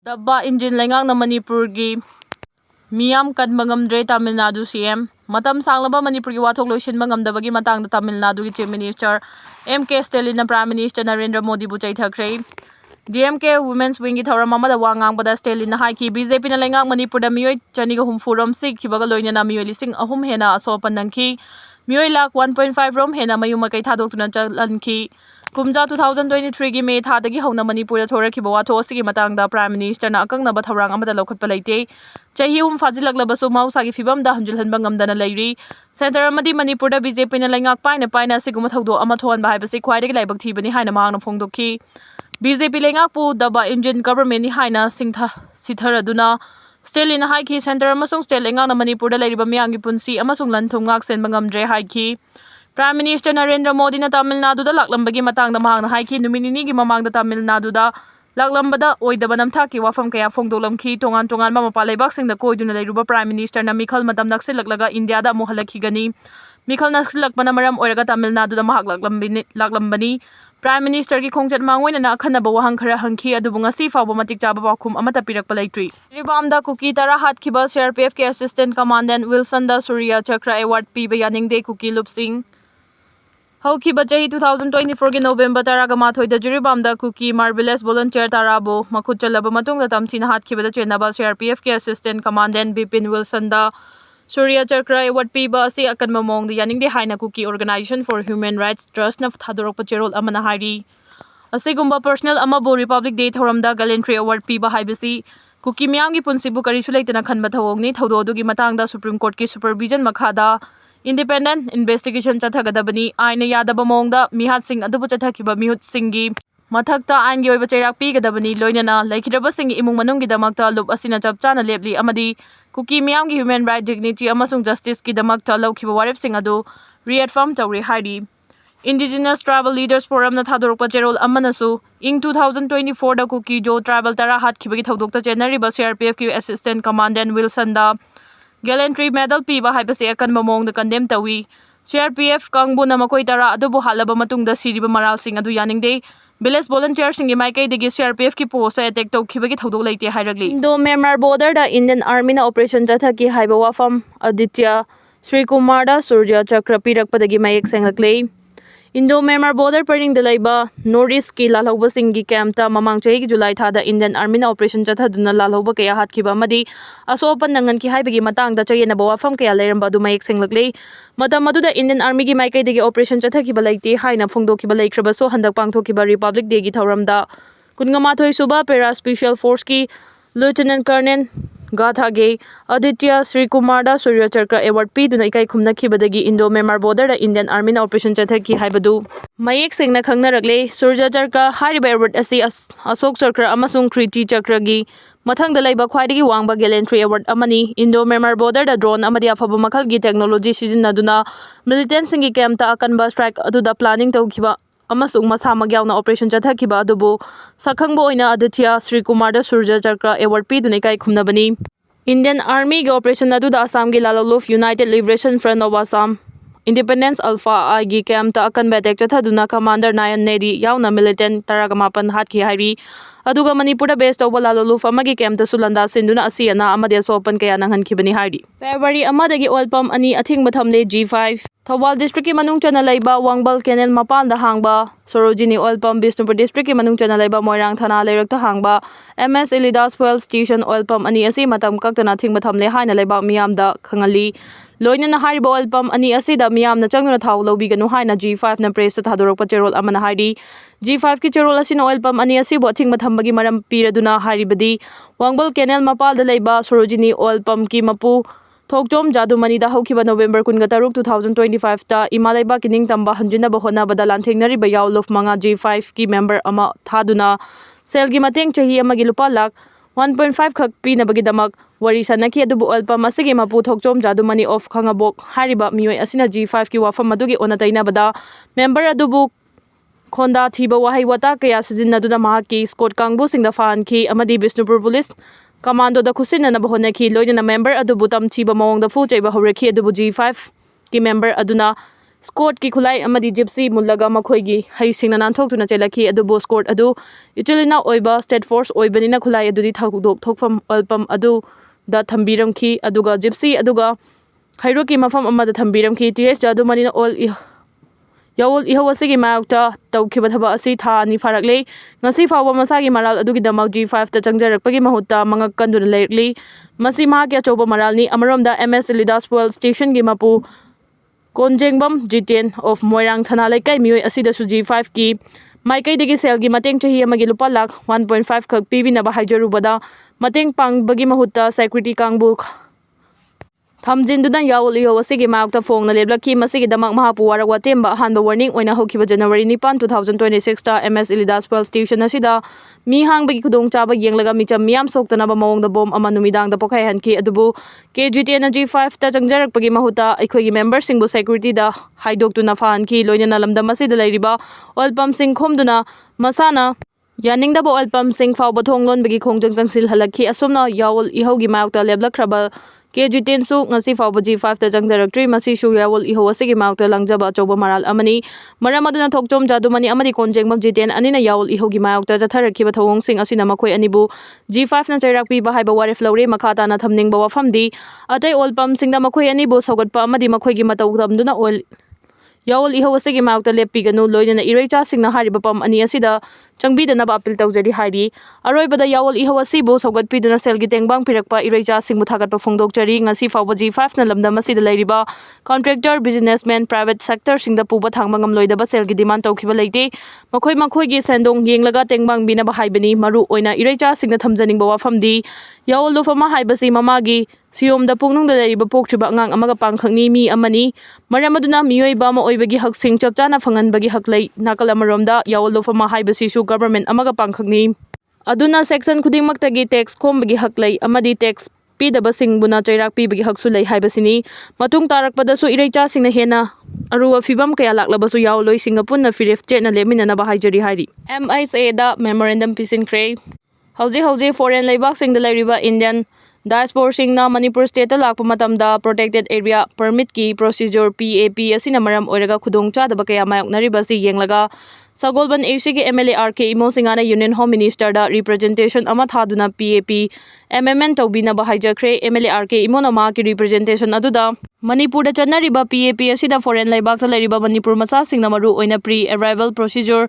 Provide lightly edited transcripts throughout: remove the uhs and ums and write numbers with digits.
Daba Injin Lengang na Manipur gi Miyam Kadma ngamdre Tamil Nadu CM Matam sanglaba Manipur gi wathok loisinba ngamdabagi matangda Tamil Nadu gi Chief Minister MK Stalin na Prime Minister Narendra Modi bu chaithakre DMK Women's Wing gi thoram amada wa ngangbada Stalin na haiki BJP na lengang Manipur da miyoi chaniga humfuram sikhibaga loinana miyoi lising ahum hena asopan nangki miyoi lak 1.5 rom hena mayuma kai thadokuna chalanki Kumja 2023 gi May thadagi hauna Manipur da thorakiba watho asigi matangda Prime Minister na akangnaba thaurang amada lokhatpa leite chahi fajilaklabasu mausagi fibamda hanjilhanba ngamdana leiri Center amadi Manipur da BJP na lengak paina asiguma thawdo ama thonba haibasi khwaidagi laibak thibani haina mangna phongdokhi BJP lengak pu daba Indian government ni haina sitharaduna Stalin haiki Center amasung state lengak na Manipur da leiriba miyangi punsi amasung lanthum ngak senba ngamdre haiki Prime Minister Narendra Modi na Tamil Nadu da laklambagi matangda mahangna haiki numinini gi mamangda Tamil Nadu da laklambada oidaba namthaki wafam kaya phongdolamki tongan mapa leibak singda koiduna leiruba Prime Minister na mikhal matam naksilaklaga India da amu halakhigani mikhal naksilakpana maram oiraga Tamil Nadu da mahak laklambani Prime Minister ki khongjat mangoina na akhanaba wahang khara hangki adubu ngasi fawba matik chaba bakhum amata pirakpa leitri Ribamda Kuki tara hatkiba CRPF ke Assistant Commandant Wilson da Surya Chakra Award piba yaningde Kuki Lupsing Hourakle chahi 2024 gi November taraga mathoi da Jiribamda Kuki Marvelous Volunteer tarabo makhut chalaba matungda tamchina hatkiba da chenaba CRPF ke Assistant Commandant Bipin Wilson da Surya Chakra Award piba asi akanma mong da yaningde haina Kuki Organization for Human Rights Trust na thadorokpa cherol amana hari asigumba personal amabu Republic Day thoramda Gallantry Award piba haibasi Kuki miyamgi punsibu karisu leitana khanba thawongni thawdo adugi matangda Supreme Court ki supervision makhada Independent investigation chathagadabani aina yadaba mongda mihat sing adubu chathakiba mihut singi mathakta ain gi oiba chairak pigadabani loinana laikhidaba singi imung manunggi damakta lup asina chapchana lepli amadi Kuki miyamgi human right dignity amasung justice ki damakta laukiba warep sing adu reaffirm tawri haidi Indigenous Tribal Leaders Forum na thadorokpa cherol amanasu ing 2024 da Kuki Jo Tribal tara hatkibagi thodokta chenariba CRPF ki Assistant Commandant Wilson da Gallantry Medal piba haibase akanba mongda condemn tawi CRPF kangbu na makoi tara adubu halaba matungda siriba maral sing adu yaningde village volunteer singi maikai degi CRPF ki post attack tawkhibagi thodok leite hairagli Indo Myanmar border da Indian Army na operation chathaki haiba wafam Aditya Sri Kumar da Surya Chakra pirakpadagi mayek senglakle Indo Myanmar border paring de laiba Northeast ki Lalhouba singi camp ta mamang chahi July tha da Indian Army na operation chathaduna Lalhouba kaya hatkiba amadi asopan nangan ki haibagi matangda chayena bawafam kaya leiramba du mayek senglakle matam aduda Indian Army gi maikai degi operation chathakiba leite haina phongdokiba leikhraба so handak pangthokiba Republic Day gi thoramda kungamathoi suba para special force ki Lieutenant Colonel Gathage Aditya Sri Kumar da Surya Chakra Award pi duna ikai khumna khibadagi Indo Myanmar border da Indian Army na operation chathaki haibadu mayek sengna khangnarakle Surya Chakra hariba award asi Asok Chakra amasung Kriti Chakra gi mathangda laiba khwaidagi wangba Gallantry Award amani Indo Myanmar border da drone amadi afaba makhal gi technology sijinnaduna militant singi camp ta akanba strike aduda planning tawkhiba amasung masamag yauna operation chathakiba adubu sakhangbo oina Aditya Sri Kumar da Surya Chakra Award pi dunai kai khumnabani Indian Army ge operation aduda Assam gi Lalhouba United Liberation Front of Assam Independence Alpha I gi camp ta akan batek chathaduna Commander Nayan Nedi yauna militant taragamapan hatki hairi aduga Manipur da base tawba Lalhouba amagi camp ta sulanda sinduna asiana amadi asopan kaya nanghankibani hairi February amadagi oil pump ani athing bathamle G5 Thawal District ki manung chana laiba Wangbal Canal mapanda hangba Sorojini Oil Pump Bisnupur District ki manung chana laiba Moirang Thana leirakta hangba MS Elidas Fuel Station Oil Pump ani asi matam kaktana thingba thamle haina laiba miyamda khangali loinana hariba oil pump ani asida miyamna changna thaw lobiganu haina G5 na press ta thadorokpa cherol amana hairi G5 ki cherol asina oil pump ani asi bo thingba thambagi maram piraduna haribadi Wangbal Canal mapalda laiba Sorojini Oil Pump ki mapu Thokjom Jadumani da haukiba November 13 2025 ta Imalaiba kining tamba hanjina bahona bada lanthengnari ba yawlof manga G5 ki member ama thaduna selgi mateng chahi amagi lupa lak 1.5 khak pinabagi damak wari sanaki adubu oil pump asigi mapu Thokjom Jadumani of khangabok hariba miyoi asina G5 ki wafam madugi onataina bada member adubu khonda thiba wahai wata kaya sijinnaduna mahaki Scott Kangbu singda faanki amadi Bisnupur Police Commando da kusina na bahonaki loina na member adubu tamchiba mawong da fu chaiba Hourakle adubu G5 ki member aduna स्कॉट की खुलाई अमदी Gypsy मुल्लगा मखोइगी हैसिंगना नानथोक्तुना चेलखी अदुबो Scott अदु इटुलिना ओइबा state force ओइबनिना खुलाई अदुदि थौदोक थोकफम अल्पम अदु दा थंबीरमखी अदुगा Gypsy अदुगा हैरोकी मफम अमदा थंबीरमखी TS जादुमनिना all Yawal इहवसिगी मायokta तौखिबा थबा असि था अनि फारकले ngasi फावबा मसागी moral अदुगी दमक G5 ता चंगजरकपगी महूत्ता मंगक कंदुना लेरली मसी महाकी अचौबा मरालनी अमरोमदा MS लिदासपुल स्टेशन गी मपु कोनजेंगबम G10 ऑफ मोइरांग थाना लेकाई मियोय असिदसु G5 की माइकैदगी सेलगी मतेंग चही अमगी लुपा लाख 1.5 खक पीबिनबा हाइजरुबदा मतेंग पांगबगी महूत्ता सेक्रेटरी कांगबु थमजिंदुना यावल इहवसिगी मायokta फोंगना लेबलकी मसिगी दमक महापु वारक वातेमबा हानबा वार्निंग ओइना होखिबा जनवरी 9 2026 ता MS लिदासपुल स्टेशन असिदा मी हांगबगी खुदोंचाबा येंगलगा मिचम मियाम सोक्तनाबा मवोंगदा बोम अमा नुमिदांगदा पोखाय हनकी अदुबु KG10 G5 ता चंगजरकपगी महूता अखोइगी मेंबर सिंगबु सेक्रेटरी दा हाइदोक्तुना फाहनकी लोइना लमदा मसिदा लैरिबा ऑल पंप सिंग खोमदुना मसाना यानिंगदबा ऑल पंप सिंग फावबा थोंगलोनबगी खोंजंग चंगसिल हलखी असोमना यावल इहौगी मायokta लेबलखरबा KG10 सु ngasi फावबा G5 ता चंगजरक्ट्री मसी सु यावल इहवसिगी मायokta langjaba achौबा मराल अमनी मरम अदुना थोकचोम जादुमनी अमदी कोनजेंगबम G10 अनिना यावल इहौगी मायokta जथरखिबा थवोंगसिंग असिना मखोय अनिबु G5 ना चैराकपी बाहाइबा वारेफ लौरे मखाताना थमनिंगबा वाफमदी अतै ऑल पंप सिंगदा मखोय अनिबु सौगटपा अमदी मखोयगी मतौ तमदुना ऑल यावल इहवसिगी मायokta लेपिगनु लोइना इरैचा सिंगना हारिबा पम अनि असिदा चंगबीदनबा अपील तौजरी हारी अरोइबदा यावल इहवसिबु सौगटपीदुना सेलगी तेंगबांग पिरकपा इरैचा सिंगबु थागटपा फोंदोकचरी ngasi फावबा G5 ना लमदम मसिदा लैरिबा कॉन्ट्रैक्टर बिजनेसमैन प्राइवेट सेक्टर सिंगदा पुबा थांगबा ngamloidaba सेलगी डिमांड तौखिबा लेते मखोय मखोयगी सेंदोंग येंगलगा तेंगबांग बिनाबा हाइबनी मरु ओइना इरैचा सिंगना थमजनिंगबा वाफमदी यावल लोफमा हाइबसी ममागी सियोमदा पुंगनुंगदा लैरिबा पोक्थ्रिबा अंगांग अमगा पांखंगनी मी अमनी मरमदुना मियोइबा अमा ओइबगी हकसिंग चपचाना फंगनबगी हकलै नाकल अमरोमदा यावल लोफमा हाइबसीसु गवर्नमेंट अमगा पांखंगनी अदुना सेक्शन खुदिंगमक्तगी टैक्स खोमबगी हकलै अमदी टैक्स पीदबसिंगबुना चैराक पीबगी हकसु लै हाइबसिनी मतुंग तारकपदसु इरैचा सिंगना हेना अरुवा फिबम कया लाक्लबसु यावलोइ सिंगा पुन्ना फिरेफ चेटना लेमिननबा हाइजरी हाइरी MISA दा मेमोरेंडम पिसिनख्रे हौजे फॉरेन लेबाक सिंगदा लैरिबा इंडियन डायस्पोर सिंगना मणिपुर स्टेट लाक्पा मतमदा प्रोटेक्टेड एरिया परमिट की प्रोसीजर PAP असिना मरम ओइरगा खुदोंचादबा कया मायoknaribasi येंगलगा सगोलबन AC के MLA RK इमो सिंगाना यूनियन होम मिनिस्टर दा रिप्रेजेंटेशन अमा थादुना PAP amendment तौबिनबा हाइजख्रे MLA RK इमो नमा की रिप्रेजेंटेशन अदुदा मणिपुर दा चन्नरिबा PAP असिदा फॉरेन लेबाक ता लैरिबा मणिपुर मसा सिंगना मरु ओइना प्री अराइवल प्रोसीजर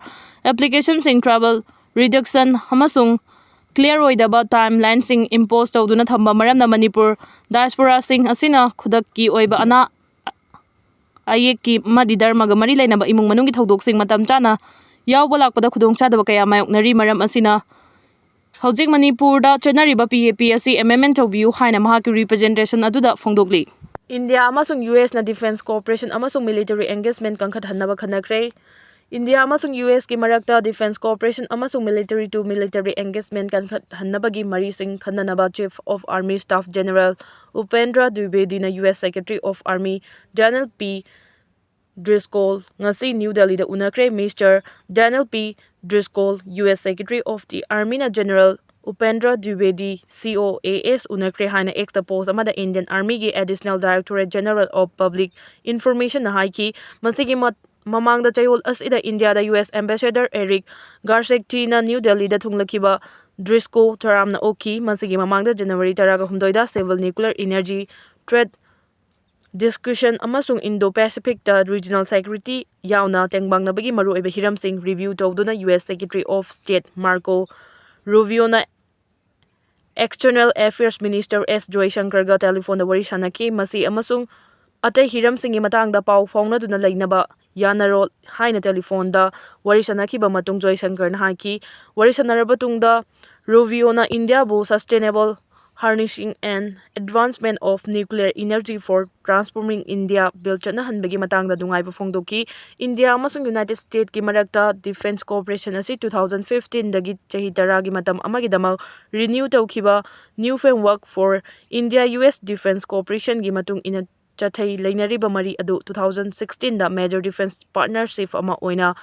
एप्लीकेशन सिंग ट्रैवल रिडक्शन हमसुंग क्लियर ओइदबा टाइमलाइन सिंग इंपोज तौदुना थंबा मरमना मणिपुर डायस्पोरा सिंग असिना खुदक की ओइबा अना आये की मदि धर्मगा मरी लेनबा इमुंग मनुंगी थौदोक सिंग मतम चाना यावबा लाक्पदा खुदोंचादबा कया मायoknari मरम असिना हौजिक मणिपुर दा चन्नरिबा PAP असि amendment तौबियु हाइना महाकी रिप्रेजेंटेशन अदुदा फोंदोकली इंडिया अमसुंग US ना डिफेंस कोऑपरेशन अमसुंग मिलिटरी एंगेजमेंट कंखत हन्नबा खनख्रे इंडिया अमसुंग US की मरक्ता डिफेंस कोऑपरेशन अमसुंग मिलिटरी टू मिलिटरी एंगेजमेंट कंखत हन्नबगी मरी सिंग खन्ननबा chief of army staff general Upendra Dwivedi ना US secretary of army general P Driscoll ngasi New Delhi da unakre Mr. Daniel P Driscoll US Secretary of the Army na General Upendra Dwivedi COAS unakre haina ex the post amada Indian Army gi Additional Directorate General of Public Information na haiki masigi mamang da chayol asida India da US Ambassador Eric Garcetti na New Delhi da thunglakiba Driscoll taram na oki masigi mamang da January 18 da civil nuclear energy trade discussion amasung Indo-Pacific da regional security yauna tengbangna bagi maru oiba hiram sing review tawduna US Secretary of State Marco Rubio na External Affairs Minister S Joysankar ga telephone da wari sanaki masi amasung atay hiram singi matang da pau fauna duna lainaba yanarol haina telephone da wari sanaki ba matung Joysankar na haki wari sanaraba tung da Rubio na India bu sustainable harnessing and advancement of nuclear energy for transforming India bill chana hanbagi matangda dungai ba phongdoki India amasung United States ki marakta defense cooperation asi 2015 dagi chahi taragi matam amagi damal renew tawkhiba new framework for India US defense cooperation gi matung ina chathai leinariba mari adu 2016 da major defense partnership ama oina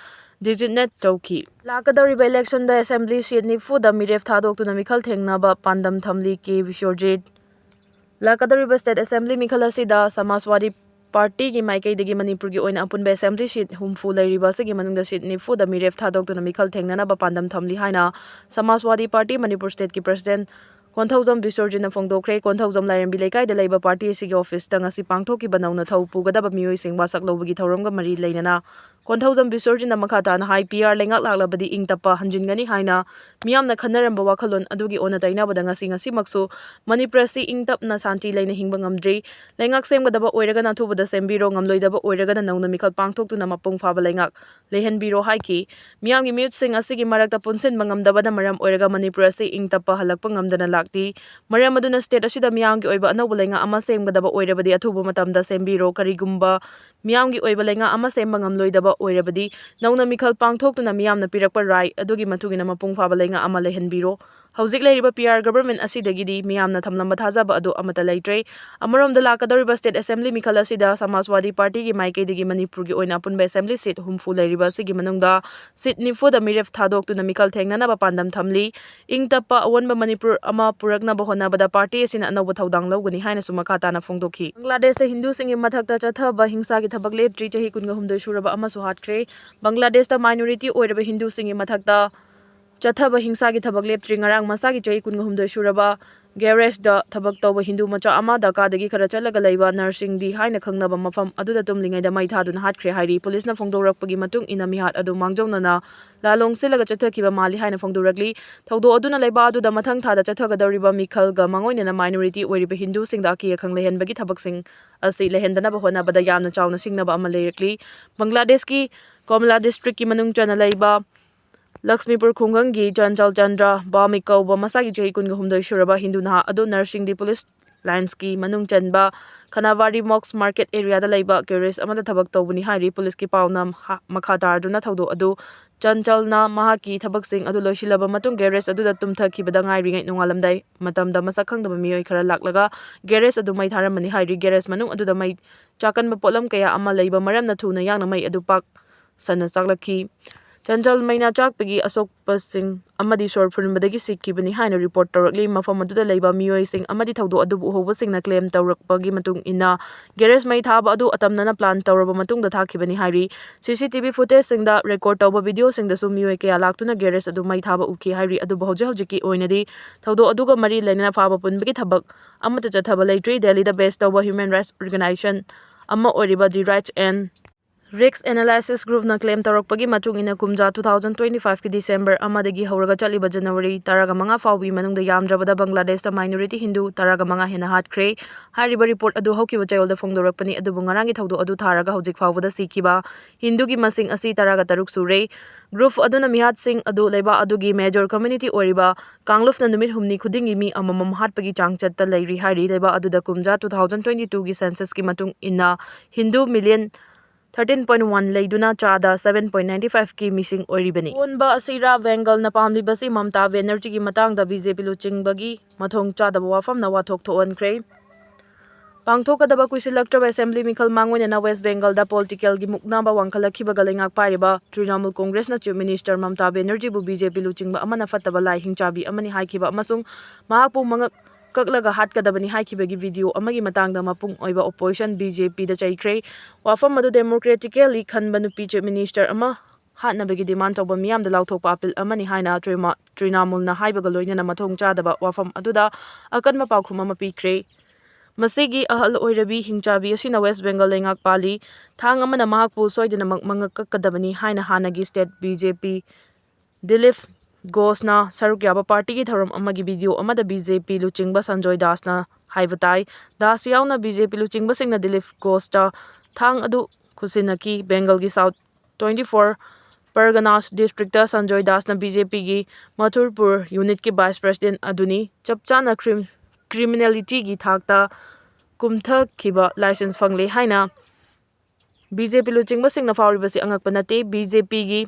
designate tawki lakadariba election da assembly seat nifu da miref thadok tu mikhal thengnaba pandam thamli ke Vishwajit lakadariba state assembly mikhal asida Samajwadi Party Maikaidagi Manipur Apunbe Assembly Seat Humfu Lariba Sigi Manunda Seat Nifu the Miref Tadok to Namikal Tengnana Pandam Thamli Haina Samaswadi Party Manipur State Ki President Konthawjam Bisorjin Fongdokre Konthawjam Lairam Bilekai the Labour Party Sigi Office Tangasi Pangthoki Banauna Thau Pugadaba Miyoi Sing Wasak Lobagi Thauramga Mari Lainana Konthawjam Bisorjin Makata High PR Lengak Laklabadi Ing Tapa Hanjingani Haina Miyamna Khanaramba Wakalon Adugi Ona Taina Badangasi Ngasi Maksu Manipur Si Ing Tapna Santi Laina Hingbangamdri Lengak Semgadaba Oiragana Tubada Sembiro Ngamloidaba Oiragana Nauna Mikal Pangthok to Namapung Faba Lengak Lehen Biro Haiki Miyamgi Mute Sing Asigi Marakta Punsin Bangamdabada Maram Oiraga Manipur Si Ing Tapa Halakpangamdana Lakti Maram Maduna State Ashida Miyamgi Oiba Anobalenga Ama Semgadaba Oirabadi Atubu Matamda Sembiro Karigumba Miyamgi Oibalenga Ama Sembangamloidaba Oirabadi Nauna Mikal Pangthok to Namiyam Pirakpa Rai Adugi Matugina Mapung Fabalenga Ama Lehen Biro Houzik Lariba PR government Asidagidi Miyamna Thamlamba Thazaba Adu Amata Laitre Amarom the Lakadoriba State Assembly Mikala Sida Samaswadi Party Gi Maikaidagi Manipur Gi Oina Apunba Assembly Seat Humfu Lariba Sigi Manungda Seat Nifu the Miref Thadok to Namikal Tengnana Pandam Thamli Ing Tapa Awanba Manipur Ama Purakna Bahona Bada Party Sin Anova Thaudang Logani Haina Sumakata na Fongdoki Bangladesh the Hindu Sing Mathakta Chathaba Hingsa Gi Thabak Lep Tri Chahi Kunga Humdoi Shuraba Ama Suhatkre Bangladesh the minority Oiraba Hindu Sing Mathakta Chathaba Hingsa Gi Thabak Lep Tri Ngarang Masagi Chahi Kunga Humdoi Shuraba Garage da Thabak Tawba Hindu Macha Ama Daka Dagi Khara Chalaga Laiba Nursing di Haina Khangnaba Mafam Aduda Tumlingai da Mai Thaduna Hatkre Hairi Police na Fongdorakpagi Matung ina Mihat Adu Mangjongna Lalong Silaga Chathakiba Mali Haina Fongdorakli Thaudo Aduna Laiba Adu da Mathang Thada Chathagadariba Mikhal ga Mangoina na minority Oiriba Hindu Sing da Aki Khanglehen Bagi Thabak Sing Asi Lehendana Bahona Bada Yamna Chawna Singnaba Ama Leirakli Bangladesh ki Komla District ki Manung Chana Laiba Lakshmipur Khungangi Janjal Chandra Bamikau Masagi Chahi Kunga Humdoi Shuraba Hindu Naha Adu Nursing di Police Lines ki Manung Chanba Kanavari Mox Market Area da Laiba Keres Amada Thabak Tawbani Hairi Police ki Paunam Makhatar Duna Thaudo Adu Janjal na Mahaki Thabak Sing Adu Loisilaba Matung Geres Adu da Tumthaki Badangai Ringai Nungalamdai Matamda Masakhang da Miyoi Khara Laklaga Geres Adu Mai Tharamani Hairi Geres Manung Adu da Mai Chakan Bapolam Kaya Ama Laiba Maram na Thuna Yang na Mai Adu Pak Sana Saklaki Janjal Maina Chakpagi Asok Pasing Amadi Sorpun Badagi Sikibani Haina report Torakli Mafamadu Laiba Miyoi Sing Amadi Thaudo Adu Hoba Sing na claim Taurakpagi Matung Ina Geres Mai Thaba Adu Atamnana Plan Tauraba Matung da Thakibani Hairi CCTV footage Sing da record Tauba video Sing da Su Miyoi Kaya Laktuna Geres Adu Mai Thaba Uki Hairi Adu Bahauja Haujiki Oinadi Thaudo Aduga Mari Lainana Faba Punbagi Thabak Amata Chathaba Laitri Delhi the best Tauba Human Rights Organization Amma Oriba the Rights and Risk Analysis Group na claim Taurakpagi Matung ina Kumja 2025 ki December Amadagi Hauraga Chaliba January Taraga Manga Fawi Manungda Yamdrabada Bangladesh the minority Hindu Taraga Manga Hena Hatkre Hariba report Adu Hokiba Chayol the Fongdorakpani Adu Bungarangi Thaudo Adu Taraga Haujik Fawada Sikiba Hindu gi Masing Asi Taraga Taruk Sure Group Aduna Mihat Sing Adu Laiba Adugi Major Community Oriba Kangluf na Numit Humni Khudingi Mi Amamam Hatpagi Changchatta Lairi Hari Laiba Adu da Kumja 2022 gi census ki Matung ina Hindu million 13.1 Laiduna Chada 7.95 ki missing Oribani. Onba Asira Bengal na Pamli Basi Mamta Energy ki Matangda BJP Luching Bagi Mathong Chada Wafam na Watok to on Cray. Pangthoka daba Kuisilaktra Assembly Mikal Mangon na West Bengal da political gi Muknaba Wankalaki Bagalingak Pariba Trinamool Congress na Chief Minister Mamta Energy bu BJP Luching ba Amana Fataba Lai Hingchabi Amani Haikiba Amasung Mahakpu Mangak Kaklaga Hatkadabani Haikibagi video Amagi Matangda Mapung Oiba Opposition BJP da Chaikre Wafam Madu Democratically Khanbanu Chief Minister Ama Hatnabagi demand Toba Miam the Lautok Papil Amani Haina Trinamul na Haibagaloina na Matong Chadaba Wafam Aduda Akan Mapakuma Pikre Masigi Ahal Oirabi Hingchabi Asina West Bengal Lengak Pali Thang Amana Mahakpu Soidina Mangakadabani Haina Hanagi State BJP Itlf Gosna Sarukyaba Party ki Tharam Amagi video Amada BJP Luchingba Sanjoy Dasna Haibatai Das Yauna BJP Luchingba Singna Itlf Gosta Thang Adu Kusinaki Bengal ki South 24 Parganas District Sanjoy Dasna BJP ki Mathurpur Unit ki Vice President Aduni Chapchana Criminality ki Thakta Kumtha Kiba License Fangle Haina BJP Luchingba Singna Fauribasi Angakpanate BJP ki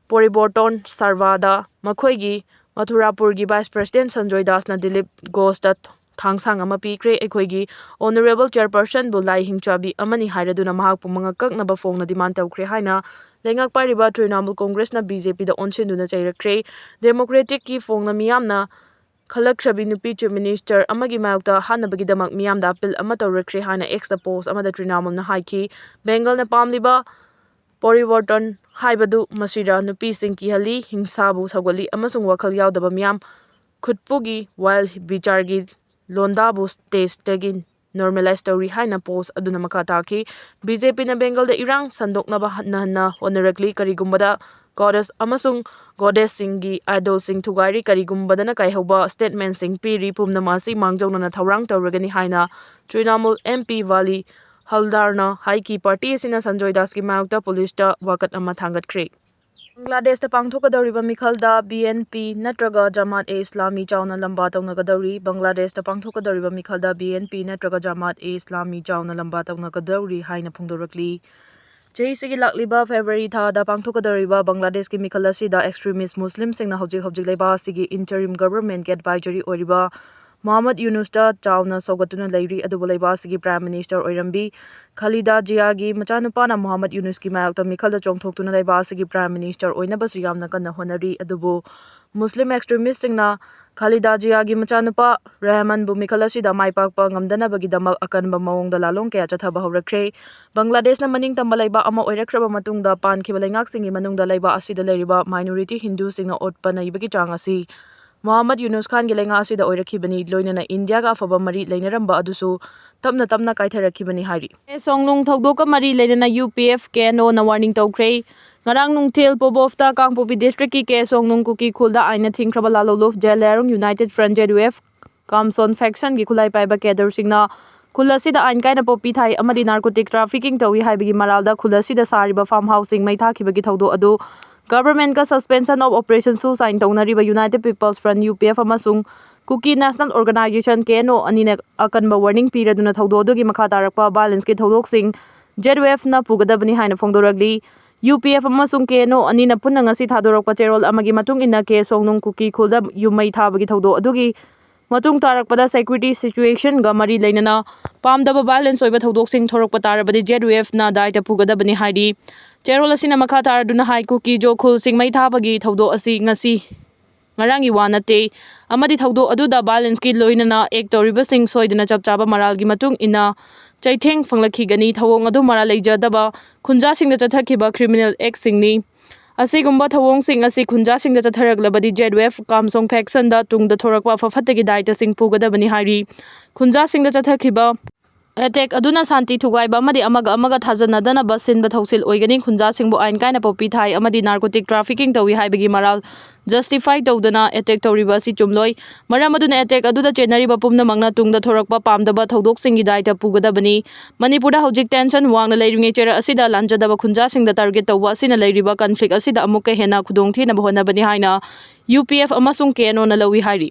Poriborton Sarvada Makhoigi Mathurapurgi Vice President Sanjoy Dasna Itlf Gosta Thangsang ama pikre Ekhoigi Honorable Chairperson Bulai Hingchabi Amani Hairaduna Mahakpu Mangakak na Bafong na demand tawkre haina Lengak Pariba Trinamool Congress na BJP da Onsinduna Chairakre Democratic ki Fong na Miyam na ꯈꯜꯂꯛꯈ꯭ꯔꯕꯤ ꯅꯨꯄꯤ chief minister ꯑꯃꯒꯤ ꯃꯥꯌꯣꯛꯇ ꯍꯥꯠꯅꯕꯒꯤꯗꯃꯛ ꯃꯤꯌꯥꯝꯗ appeal ꯑꯃ ꯇꯧꯔꯛꯈ꯭ꯔꯦ ꯍꯥꯏꯅ ꯑꯦꯛꯁꯇ ꯄꯣꯁ ꯑꯃꯗ ꯇ꯭ꯔꯤꯅꯥꯃꯨꯜꯅ ꯍꯥꯏꯈꯤ꯫ ꯕꯦꯡꯒꯜꯅ ꯄꯥꯝꯂꯤꯕ ꯄꯣꯔꯤꯕꯣꯔꯇꯟ ꯍꯥꯏꯕꯗꯨ ꯃꯁꯤꯗ ꯅꯨꯄꯤꯁꯤꯡ ꯀꯤꯍꯜꯂꯤ, ꯍꯤꯡꯁꯥꯕꯨ ꯁꯧꯒꯠꯂꯤ ꯑꯃꯁꯨꯡ ꯋꯥꯈꯜ ꯌꯥꯎꯗꯕ ꯃꯤꯌꯥꯝ ꯈꯨꯠꯄꯨꯒꯤ ꯋꯥꯏꯜ ꯕꯤꯆꯥꯔꯒꯤ ꯂꯣꯟꯗꯥꯕꯨ ꯁ꯭ꯇꯦꯖꯇꯒꯤ ꯅꯣꯔꯃꯦꯂꯥꯏꯖ ꯇꯧꯔꯤ ꯍꯥꯏꯅ ꯄꯣꯁ ꯑꯗꯨꯅ ꯃꯈꯥ ꯇꯥꯈꯤ꯫ ꯕꯤꯖꯦꯄꯤꯅ ꯕꯦꯡꯒꯜꯗ ꯏꯔꯥꯡ ꯁꯟꯗꯣꯛꯅꯕ ꯍꯟꯅ ꯍꯣꯠꯅꯔꯛꯂꯤ, ꯀꯔꯤꯒꯨꯝꯕꯗ ꯒꯣꯗꯦꯁ ꯑꯃꯁꯨꯡ ꯒꯣꯗꯦꯁꯁꯤꯡꯒꯤ ꯑꯥꯏꯗꯣꯜꯁꯤꯡ ꯊꯨꯒꯥꯏꯔꯤ, ꯀꯔꯤꯒꯨꯝꯕꯗꯅ ꯀꯥꯏꯍꯧꯕ ꯁ꯭ꯇꯦꯠꯃꯦꯟꯠꯁꯤꯡ ꯄꯤꯔꯤ, ꯄꯨꯝꯅꯃꯛ ꯑꯁꯤ ꯃꯥꯡꯖꯧꯅꯅ ꯊꯧꯔꯥꯡ ꯇꯧꯔꯒꯅꯤ ꯍꯥꯏꯅ ꯇ꯭ꯔꯤꯅꯥꯃꯨꯜ MP ꯚꯥꯂꯤ ꯍꯜꯗꯥꯔꯅ ꯍꯥꯏꯈꯤ꯫ ꯄꯥꯔꯇꯤ ꯑꯁꯤꯅ ꯁꯟꯖꯣꯏ ꯗꯥꯁꯀꯤ ꯃꯥꯌꯣꯛꯇ ꯄꯨꯂꯤꯁꯇ ꯋꯥꯀꯠ ꯑꯃ ꯊꯥꯡꯒꯠꯈ꯭ꯔꯦ꯫ ꯕꯪꯒ꯭ꯂꯥꯗꯦꯁꯇ ꯄꯥꯡꯊꯣꯛꯀꯗꯧꯔꯤꯕ ꯃꯤꯈꯜꯗ BNP ꯅꯠꯇ꯭ꯔꯒ ꯖꯃꯥꯠ-e-ꯏꯁꯂꯥꯃꯤ ꯆꯥꯎꯅ ꯂꯝꯕꯥ ꯇꯧꯅꯒꯗꯧꯔꯤ꯫ ꯕꯪꯒ꯭ꯂꯥꯗꯦꯁꯇ ꯄꯥꯡꯊꯣꯛꯀꯗꯧꯔꯤꯕ ꯃꯤꯈꯜꯗ BNP ꯅꯠꯇ꯭ꯔꯒ ꯖꯃꯥꯠ-e-ꯏꯁꯂꯥꯃꯤ ꯆꯥꯎꯅ ꯂꯝꯕꯥ ꯇꯧꯅꯒꯗꯧꯔꯤ ꯍꯥꯏꯅ ꯐꯣꯡꯗꯣꯔꯛꯂꯤ꯫ ꯆꯍꯤꯁꯤꯒꯤ ꯂꯥꯛꯂꯤꯕ ꯐꯦꯕ꯭ꯔꯨꯋꯥꯔꯤ ꯊꯥꯗ ꯄꯥꯡꯊꯣꯛꯀꯗꯧꯔꯤꯕ ꯕꯪꯒ꯭ꯂꯥꯗꯦꯁꯀꯤ ꯃꯤꯈꯜ ꯑꯁꯤꯗ ꯑꯦꯛꯁꯇ꯭ꯔꯤꯃꯤꯁꯠ ꯃꯨꯁꯂꯤꯝꯁꯤꯡꯅ ꯍꯧꯖꯤꯛ ꯂꯩꯕꯥꯛ ꯑꯁꯤꯒꯤ ꯏꯟꯇꯔꯤꯝ ꯒꯚꯔꯟꯃꯦꯟꯠꯀꯤ ꯑꯦꯗꯚꯥꯏꯖꯔꯤ ꯑꯣꯏꯔꯤꯕ ꯃꯣꯍꯝꯃꯗ ꯌꯨꯅꯨꯁꯇ ꯆꯥꯎꯅ ꯁꯧꯒꯠꯇꯨꯅ ꯂꯩꯔꯤ꯫ ꯑꯗꯨꯕꯨ ꯂꯩꯕꯥꯛ ꯑꯁꯤꯒꯤ ꯄ꯭ꯔꯥꯏꯝ ꯃꯤꯅꯤꯁꯇꯔ ꯑꯣꯏꯔꯝꯕꯤ ꯈꯥꯂꯤꯗꯥ ꯖꯤꯌꯥꯒꯤ ꯃꯆꯥꯅꯨꯄꯥꯅ ꯃꯣꯍꯝꯃꯗ ꯌꯨꯅꯨꯁꯀꯤ ꯃꯥꯌꯣꯛꯇ ꯃꯤꯈꯜꯗ ꯆꯣꯡꯊꯣꯛꯇꯨꯅ ꯂꯩꯕꯥꯛ ꯑꯁꯤꯒꯤ ꯄ꯭ꯔꯥꯏꯝ ꯃꯤꯅꯤꯁꯇꯔ ꯑꯣꯏꯅꯕꯁꯨ ꯌꯥꯝꯅ ꯀꯟꯅ ꯍꯣꯠꯅꯔꯤ꯫ ꯑꯗꯨꯕꯨ ꯃꯨꯁꯂꯤꯝ ꯑꯦꯛꯁꯇ꯭ꯔꯤꯃꯤꯁꯠꯁꯤꯡꯅ ꯈꯥꯂꯤꯗꯥ ꯖꯤꯌꯥꯒꯤ ꯃꯆꯥꯅꯨꯄꯥ ꯔꯦꯍꯃꯟꯕꯨ ꯃꯤꯈꯜ ꯑꯁꯤꯗ ꯃꯥꯏꯄꯥꯛꯄ ꯉꯝꯗꯅꯕꯒꯤꯗꯃꯛ ꯑꯀꯟꯕ ꯃꯑꯣꯡꯗ ꯂꯥꯜꯂꯣꯡ ꯀꯌꯥ ꯆꯠꯊꯕ ꯍꯧꯔꯛꯈ꯭ꯔꯦ꯫ ꯕꯪꯒ꯭ꯂꯥꯗꯦꯁꯅ ꯃꯅꯤꯡꯇꯝꯕ ꯂꯩꯕꯥꯛ ꯑꯃ ꯑꯣꯏꯔꯛꯈ꯭ꯔꯕ ꯃꯇꯨꯡꯗ ꯄꯥꯟꯈꯤꯕ ꯂꯩꯉꯥꯛꯁꯤꯡꯒꯤ ꯃꯅꯨꯡꯗ ꯂꯩꯕꯥꯛ ꯑꯁꯤꯗ ꯂꯩꯔꯤꯕ ꯃꯥꯏꯅꯣꯔꯤꯇꯤ ꯍꯤꯟꯗꯨꯁꯤꯡꯅ ꯑꯣꯠꯄ ꯅꯩꯕꯒꯤ ꯆꯥꯡ ꯑꯁꯤ ꯃꯣꯍꯝꯃꯗ ꯌꯨꯅꯨꯁ ꯈꯥꯟꯒꯤ ꯂꯩꯉꯥꯛ ꯑꯁꯤꯗ ꯑꯣꯏꯔꯛꯈꯤꯕꯅꯤ, ꯂꯣꯏꯅꯅ ꯏꯟꯗꯤꯌꯥꯒ ꯑꯐꯕ ꯃꯔꯤ ꯂꯩꯅꯔꯝꯕ ꯑꯗꯨꯁꯨ ꯇꯞꯅ ꯀꯥꯏꯊꯔꯛꯈꯤꯕꯅꯤ ꯍꯥꯏꯔꯤ꯫ ꯁꯣꯡꯅꯨꯡ ꯊꯧꯗꯣꯛꯀ ꯃꯔꯤ ꯂꯩꯅꯅ UPF KNOꯅ ꯋꯥꯔꯅꯤꯡ ꯇꯧꯈ꯭ꯔꯦ꯫ ꯉꯔꯥꯡ ꯅꯨꯡꯊꯤꯜ ꯄꯣꯕꯣꯐꯇ ꯀꯥꯡꯄꯣꯛꯄꯤ ꯗꯤꯁꯇ꯭ꯔꯤꯛꯀꯤ ꯁꯣꯡꯅꯨꯡ ꯀꯨꯀꯤ ꯈꯨꯜꯗ ꯑꯥꯏꯟꯅ ꯊꯤꯡꯈ꯭ꯔꯕ ꯂꯥꯂꯧꯂꯨꯞ ꯖꯦꯂꯦꯌꯔꯨꯡ ꯌꯨꯅꯥꯏꯇꯦꯗ ꯐ꯭ꯔꯟꯠ ZUF ꯀꯥꯝꯁꯣꯟ ꯐꯦꯛꯁꯟꯒꯤ ꯈꯨꯠꯂꯥꯏ ꯄꯥꯏꯕ ꯀꯦꯗꯔꯁꯤꯡꯅ ꯈꯨꯜ ꯑꯁꯤꯗ ꯑꯥꯏꯟ ꯀꯥꯏꯅ ꯄꯣꯠꯄꯤ ꯊꯥꯏ ꯑꯃꯗꯤ ꯅꯥꯔꯀꯣꯇꯤꯛ ꯇ꯭ꯔꯥꯐꯤꯀꯤꯡ ꯇꯧꯏ ꯍꯥꯏꯕꯒꯤ ꯃꯔꯥꯜꯗ ꯈꯨꯜ ꯑꯁꯤꯗ ꯁꯥꯔꯤꯕ ꯐꯥꯔꯝ ꯍꯥꯎꯁꯁꯤꯡ ꯃꯩ ꯊꯥꯈꯤꯕꯒꯤ ꯊꯧꯗꯣꯛ ꯑꯗꯨ ꯒꯚꯔꯟꯃꯦꯟꯠꯀ ꯁꯁꯄꯦꯟꯁꯟ ꯑꯣꯐ ꯑꯣꯄꯔꯦꯁꯟꯁꯨ ꯁꯥꯏꯟ ꯇꯧꯅꯔꯤꯕ ꯌꯨꯅꯥꯏꯇꯦꯗ ꯄꯤꯄꯜꯁ ꯐ꯭ꯔꯟꯠ UPF ꯑꯃꯁꯨꯡ ꯀꯨꯀꯤ ꯅꯦꯁꯅꯦꯜ ꯑꯣꯔꯒꯅꯥꯏꯖꯦꯁꯟ KNO ꯑꯅꯤꯅ ꯑꯀꯟꯕ ꯋꯥꯔꯅꯤꯡ ꯄꯤꯔꯗꯨꯅ ꯊꯧꯗꯣꯛ ꯑꯗꯨꯒꯤ ꯃꯈꯥ ꯇꯥꯔꯛꯄ ꯚꯥꯏꯑꯣꯂꯦꯟꯁꯀꯤ ꯊꯧꯗꯣꯛꯁꯤꯡ ZUFꯅ ꯄꯨꯒꯗꯕꯅꯤ ꯍꯥꯏꯅ ꯐꯣꯡꯗꯣꯔꯛꯂꯤ꯫ UPF ꯑꯃꯁꯨꯡ KNO ꯑꯅꯤꯅ ꯄꯨꯟꯅ ꯉꯁꯤ ꯊꯥꯗꯣꯔꯛꯄ ꯆꯦꯔꯣꯜ ꯑꯃꯒꯤ ꯃꯇꯨꯡ ꯏꯟꯅ ꯁꯣꯡꯅꯨꯡ ꯀꯨꯀꯤ ꯈꯨꯜꯗ ꯌꯨꯝ ꯃꯩ ꯊꯥꯕꯒꯤ ꯊꯧꯗꯣꯛ ꯑꯗꯨꯒꯤ ꯃꯇꯨꯡ ꯇꯥꯔꯛꯄꯗ ꯁꯦꯀ꯭ꯌꯨꯔꯤꯇꯤ ꯁꯤꯆꯨꯑꯦꯁꯟꯒ ꯃꯔꯤ ꯂꯩꯅꯅ ꯄꯥꯝꯗꯕ ꯚꯥꯏꯑꯣꯂꯦꯟꯁ ꯑꯣꯏꯕ ꯊꯧꯗꯣꯛꯁꯤꯡ ꯊꯣꯔꯛꯄ ꯇꯥꯔꯕꯗꯤ ZUFꯅ ꯗꯥꯏꯇ ꯄꯨꯒꯗꯕꯅꯤ ꯍꯥꯏꯔꯤ꯫ ꯆꯦꯔꯣꯜ ꯑꯁꯤꯅ ꯃꯈꯥ ꯇꯥꯔꯗꯨꯅ ꯍꯥꯏ ꯀꯨꯀꯤ-ꯖꯣ ꯈꯨꯜꯁꯤꯡ ꯃꯩ ꯊꯥꯕꯒꯤ ꯊꯧꯗꯣꯛ ꯑꯁꯤ ꯉꯔꯥꯡꯒꯤ ꯋꯥ ꯅꯠꯇꯦ ꯑꯃꯗꯤ ꯊꯧꯗꯣꯛ ꯑꯗꯨꯗ ꯚꯥꯏꯑꯣꯂꯦꯟꯁꯀꯤ ꯂꯣꯏꯅꯅ ꯑꯦꯛ ꯇꯧꯔꯤꯕꯁꯤꯡ ꯁꯣꯏꯗꯅ ꯆꯞ ꯆꯥꯕ ꯃꯔꯥꯜꯒꯤ ꯃꯇꯨꯡ ꯏꯟꯅ ꯆꯩꯊꯦꯡ ꯐꯪꯂꯛꯈꯤꯒꯅꯤ꯫ ꯊꯧꯑꯣꯡ ꯑꯗꯨ ꯃꯔꯥꯜ ꯂꯩꯖꯗꯕ ꯈꯨꯟꯖꯥꯁꯤꯡꯗ ꯆꯠꯊꯈꯤꯕ ꯀ꯭ꯔꯤꯃꯤꯅꯦꯜ ꯑꯦꯛꯠꯁꯤꯡꯅꯤ꯫ ꯑꯁꯤꯒꯨꯝꯕ ꯊꯧꯑꯣꯡꯁꯤꯡ ꯑꯁꯤ ꯈꯨꯟꯖꯥꯁꯤꯡꯗ ꯆꯠꯊꯔꯛꯂꯕꯗꯤ ZUF ꯀꯥꯝꯁꯣꯡ ꯐꯦꯛꯁꯟꯗ ꯇꯨꯡꯗ ꯊꯣꯔꯛꯄ ꯑꯐ ꯐꯠꯇꯒꯤ ꯗꯥꯏꯇꯁꯤꯡ ꯄꯨꯒꯗꯕꯅꯤ ꯍꯥꯏꯔꯤ꯫ ꯈꯨꯟꯖꯥꯁꯤꯡꯗ ꯆꯠꯊꯈꯤꯕ ꯑꯦꯇꯦꯛ ꯑꯗꯨꯅ ꯁꯥꯟꯇꯤ ꯊꯨꯒꯥꯏꯕ ꯑꯃꯗꯤ ꯑꯃꯒ ꯑꯃꯒ ꯊꯥꯖꯅꯗꯅꯕ ꯁꯤꯟꯕ ꯊꯧꯁꯤꯜ ꯑꯣꯏꯒꯅꯤ꯫ ꯈꯨꯟꯖꯥꯁꯤꯡꯕꯨ ꯑꯥꯏꯟ ꯀꯥꯏꯅ ꯄꯣꯠꯄꯤ ꯊꯥꯏ ꯑꯃꯗꯤ ꯅꯥꯔꯀꯣꯇꯤꯛ ꯇ꯭ꯔꯥꯐꯤꯀꯤꯡ ꯇꯧꯏ ꯍꯥꯏꯕꯒꯤ ꯃꯔꯥꯜ ꯖꯁꯇꯤꯐꯥꯏ ꯇꯧꯗꯅ ꯑꯦꯇꯦꯛ ꯇꯧꯔꯤꯕ ꯑꯁꯤ ꯆꯨꯝꯂꯣꯏ꯫ ꯃꯔꯝ ꯑꯗꯨꯅ ꯑꯦꯇꯦꯛ ꯑꯗꯨꯗ ꯆꯦꯟꯅꯔꯤꯕ ꯄꯨꯝꯅꯃꯛꯅ ꯇꯨꯡꯗ ꯊꯣꯔꯛꯄ ꯄꯥꯝꯗꯕ ꯊꯧꯗꯣꯛꯁꯤꯡꯒꯤ ꯗꯥꯏꯇ ꯄꯨꯒꯗꯕꯅꯤ꯫ ꯃꯅꯤꯄꯨꯔꯗ ꯍꯧꯖꯤꯛ ꯇꯦꯟꯁꯟ ꯋꯥꯡꯅ ꯂꯩꯔꯤꯉꯩ ꯆꯩꯔꯛ ꯑꯁꯤꯗ ꯂꯥꯟꯖꯗꯕ ꯈꯨꯟꯖꯥꯁꯤꯡꯗ ꯇꯥꯔꯒꯦꯠ ꯇꯧꯕ ꯑꯁꯤꯅ ꯂꯩꯔꯤꯕ ꯀꯟꯐ꯭ꯂꯤꯛ ꯑꯁꯤꯗ ꯑꯃꯨꯛꯀ ꯍꯦꯟꯅ ꯈꯨꯗꯣꯡꯊꯤꯅꯕ ꯍꯣꯠꯅꯕꯅꯤ ꯍꯥꯏꯅ UPF ꯑꯃꯁꯨꯡ KNOꯅ ꯂꯧꯏ ꯍꯥꯏꯔꯤ꯫